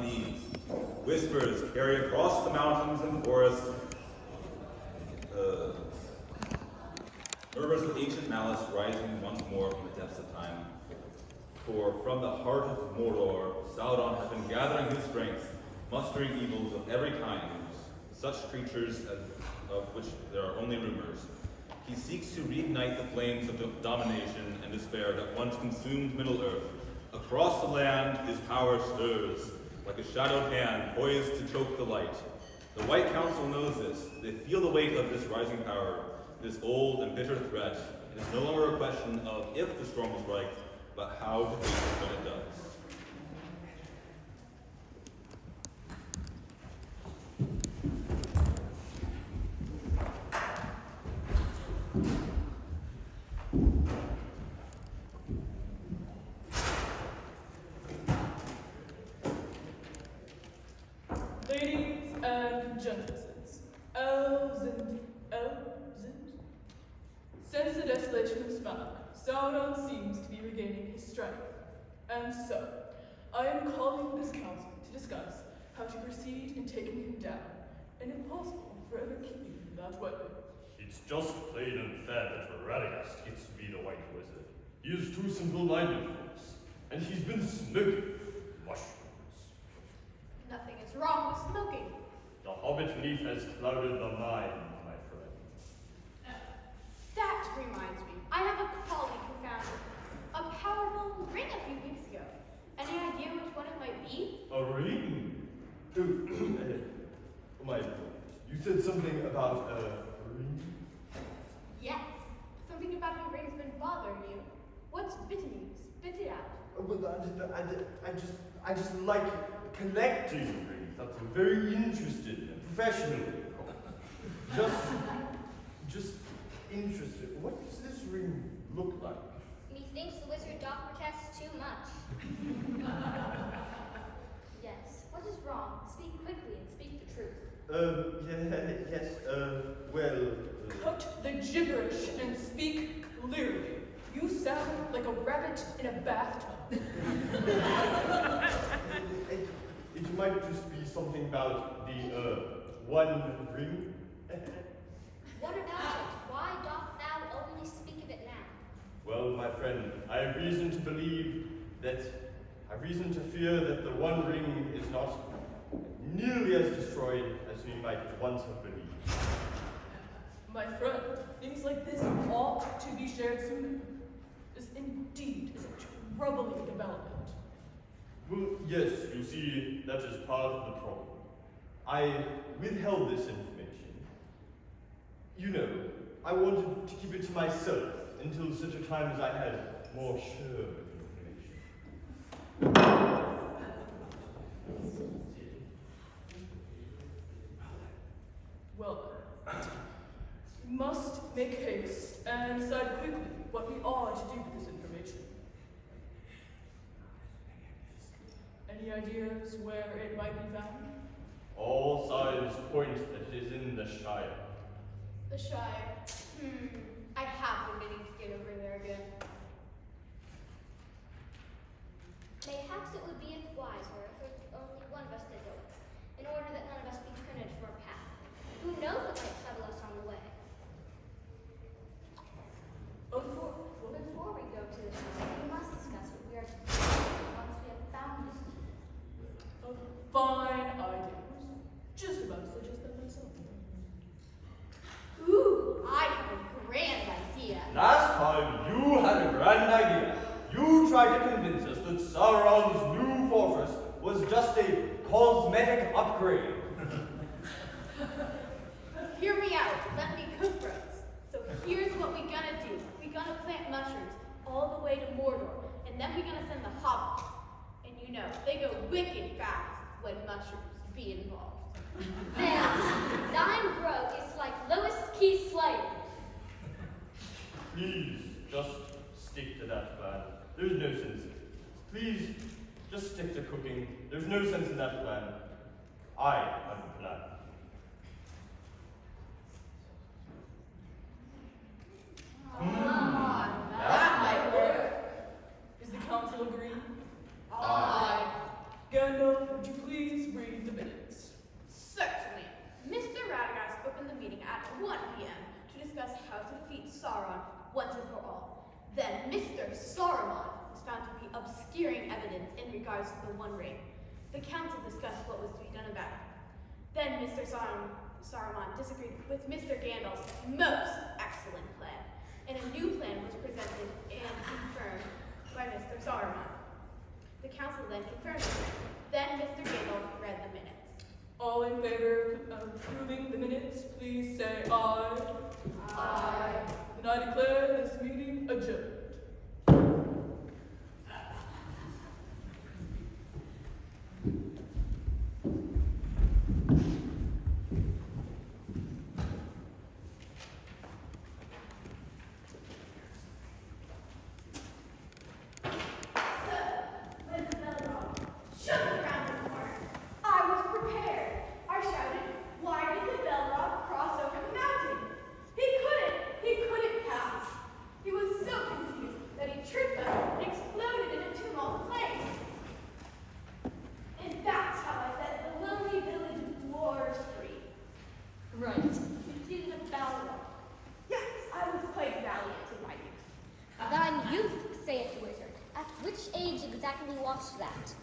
unease. Whispers carry across the mountains and forests. Murmurs of ancient malice rising once more from the depths of time. For from the heart of Mordor, Sauron has been gathering his strength, mustering evils of every kind, such creatures of which there are only rumors. He seeks to reignite the flames of domination and despair that once consumed Middle-earth. Across the land, his power stirs, like a shadowed hand poised to choke the light. The White Council knows this. They feel the weight of this rising power, this old and bitter threat. It is no longer a question of if the storm will strike, but how to face it when it does. Ladies and gentlemen, elves and since the desolation of Smaug, Sauron seems to be regaining his strength. And so, I am calling this council to discuss how to proceed in taking him down, and if possible, forever keeping him that way. It's just plain unfair that Radagast gets to be the White Wizard. He is too simple-minded for us, and he's been smoking mushrooms. Nothing is wrong with smoking. The hobbit leaf has clouded the mind, my friend. That reminds me, I have a colleague who found a powerful ring a few weeks ago. Any idea which one it might be? A ring? Oh my, you said something about a ring? Yes. Something about your ring's been bothering you. What's bitten you? Spit it out. Oh, but I just like collecting rings. That's very interested and professional. Just interested. What does this ring look like? Methinks the wizard doth protest too much. Yes. What is wrong? Speak quickly and speak the truth. Yes, well... Cut the gibberish and speak clearly. You sound like a rabbit in a bathtub. It might just be something about the, one ring. What about it? Why doth thou only speak of it now? Well, my friend, I have reason to fear that the One Ring is not nearly as destroyed as we might once have believed. My friend, things like this ought to be shared sooner. This indeed is a troubling development. Well, yes, you see, that is part of the problem. I withheld this information. You know, I wanted to keep it to myself until such a time as I had more sure information. Well then, we must make haste and decide quickly what we are to do with this information. Any ideas where it might be found? All signs point that it is in the Shire. The Shire. I have been meaning to get over there again. Mayhaps it would be wiser if only one of us did go, in order that none of us be turned from our path. Who knows what might settle us on the way? Before we go to the Shire, we must discuss what we are to do once we have found it. A fine idea. Just about to suggest that myself. Ooh, I have a grand idea. Last time you had a grand idea. You tried to convince us that Sauron's new fortress was just a cosmetic upgrade. Hear me out. Let me cook for us. So here's what we're gonna do. We're gonna plant mushrooms all the way to Mordor, and then we're gonna send the hobbits. And you know, they go wicked fast when mushrooms be involved. Then, thine growth is like lowest key slate. Please, just stick to that plan. There's no sense in it. Please, just stick to cooking. There's no sense in that plan. I have a plan. That might work. Is the council agreed? Aye. Gandalf, would you please read the minutes? Certainly. Mr. Radagast opened the meeting at 1 p.m. to discuss how to defeat Sauron once and for all. Then Mr. Saruman was found to be obscuring evidence in regards to the One Ring. The council discussed what was to be done about it. Then Mr. Saruman disagreed with Mr. Gandalf's most excellent plan, and a new plan was presented and confirmed by Mr. Saruman. The council then confirmed it. Then Mr. Gandalf read the minutes. All in favor of approving the minutes, please say aye. Aye. Then I declare this meeting adjourned. Right. You did a Balrog. Yes, I was quite valiant in my youth. Thine youth, saith the wizard. At which age exactly was that?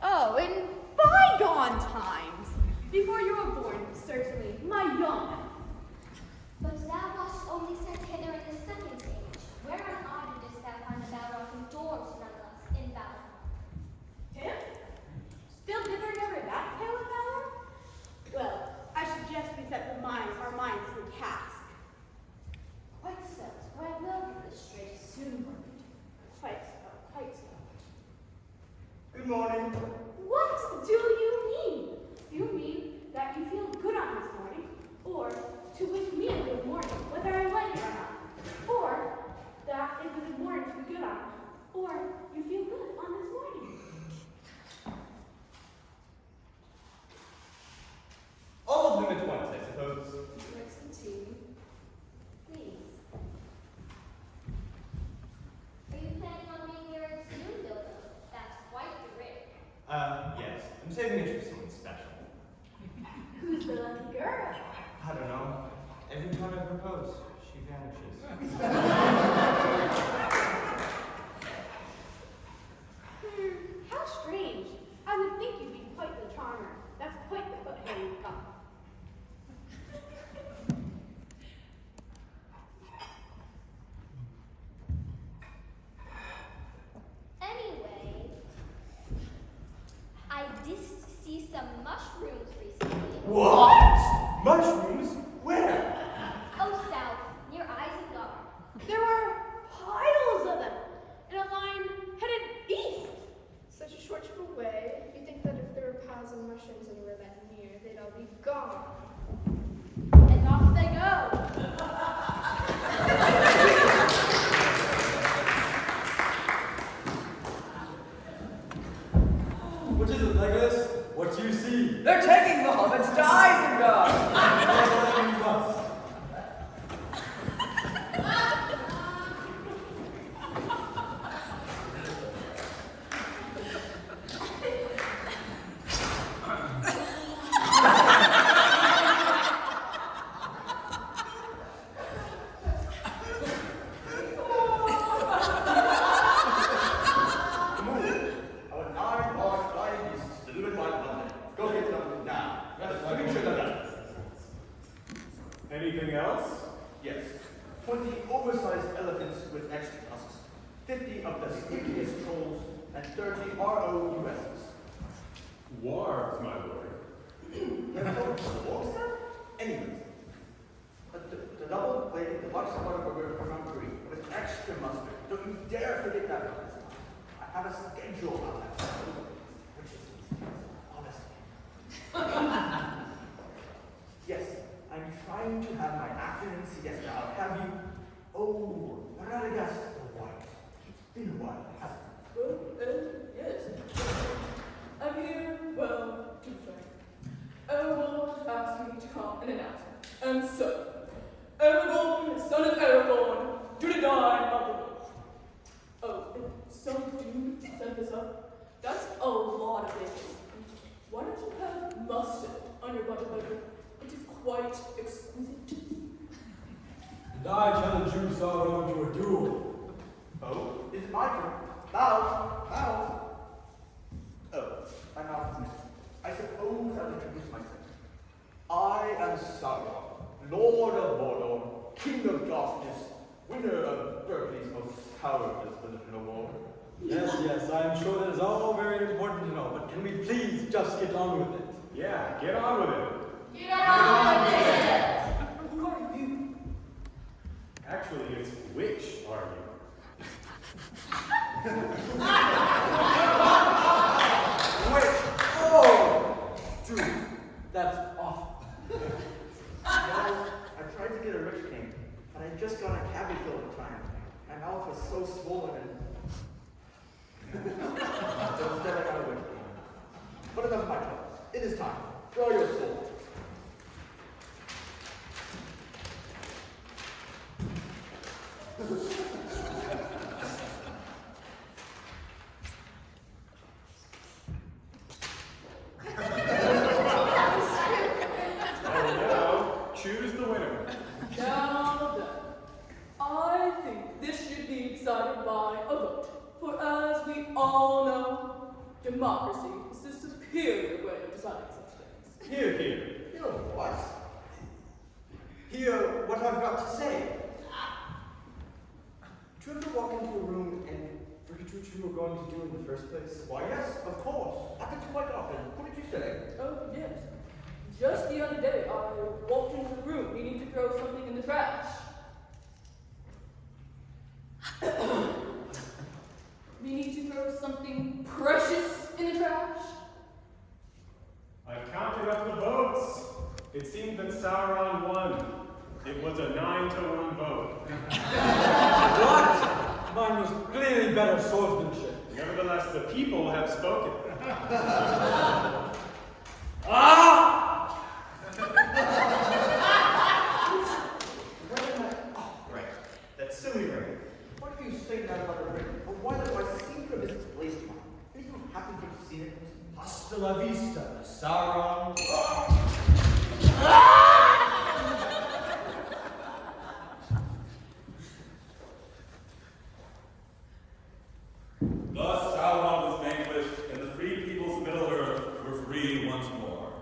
Oh, in bygone times. Before you were born, certainly, my young. But thou wast only sent hither in the second age. Where on honor didst thou find the Balrog who dwarves none of us in battle? Him? Still dithering over that tale of valor? Well, I suggest we set our minds to the task. Quite so, for I will get this straight soon. Quite so, quite so. Good morning. What do you mean? Do you mean that you feel good on this morning? Or to wish me a good morning, whether I like it or not? Or that it's a good morning to be good on? Or you feel good on this morning? All of them at once, I suppose. Like some tea. Please. Are you planning on being here soon, Bilbo? That's quite the rate. Yes. I'm saving it for someone special. Who's the lucky girl? I don't know. Every time I propose, she vanishes. How strange. I would think you'd be quite the charmer. That's quite the foothair you've got. Anyway, I did see some mushrooms recently. What? Mushrooms? Where? Oh, south, near Isengard. There were piles of them in a line headed east. Such a short trip away, you'd think that if there were piles of mushrooms anywhere that near, they'd all be gone. And off they go. What is it, Legolas? What do you see? They're taking the hobbits to Isengard! Our 9 large flying beasts delivered by Monday. Go get them now. Yes, let me check them out. Anything else? Yes. 20 oversized elephants with extra tusks. 50 of the stinkiest trolls, and 30 ROUSs. Wargs, my lord. They're called wolves now? Anyways. The double-bladed deluxe Whataburger from Green with extra mustard. Don't you dare forget that one this time. I have a schedule on that. Which is honestly. Yes, I'm trying to have my afternoon siesta. I'll have you. Oh, Radagast the White. It's been a while, hasn't it? Well, yes. I'm here, well, to be frank. Aragorn asked me to come and announce it. And so, Aragorn, son of Aragorn, do deny of the oath. Oh, and some dude set this up. That's a lot of things. I challenge you, Sauron, to a duel. Oh, is it my turn? Bow, bow. Oh, my mouth is missing. I suppose I'll introduce myself. I am Saruman, Lord of Mordor, King of Darkness, winner of Berkeley's most powerless political award. Yes, I am sure that is all very important to know, but can we please just get on with it? Yeah, get on with it. Who are you? Actually, it's which are you? Wait! Oh! Dude, that's awful. Well, I tried to get a rich king, but I just got a cabbage all the time. My mouth was so swollen and... so instead I got a rich king. But enough of my troubles. It is time. Draw your sword. And now, choose the winner. Now then, I think this should be decided by a vote. For as we all know, democracy is the superior way of deciding such things. Here, here. You know what? Hear what I've got to say. Do you ever walk into a room and forget what you were going to do in the first place? Why, yes, of course. Happens quite often. What did you say? Oh, yes. Just the other day, I walked into the room needing to throw something in the trash. Meaning to throw something precious in the trash? I've counted up the votes. It seemed that Sauron won. It was a 9-1 vote. What? Mine was clearly better swordsmanship. Nevertheless, the people have spoken. Ah! When am I... Oh, right. That silly ring. What do you say now about a ring? Or why do I seem to have misplaced one? Have you happen to have seen it? Hasta la vista, Sauron. Thus Sauron was vanquished, and the free peoples of Middle-earth were free once more.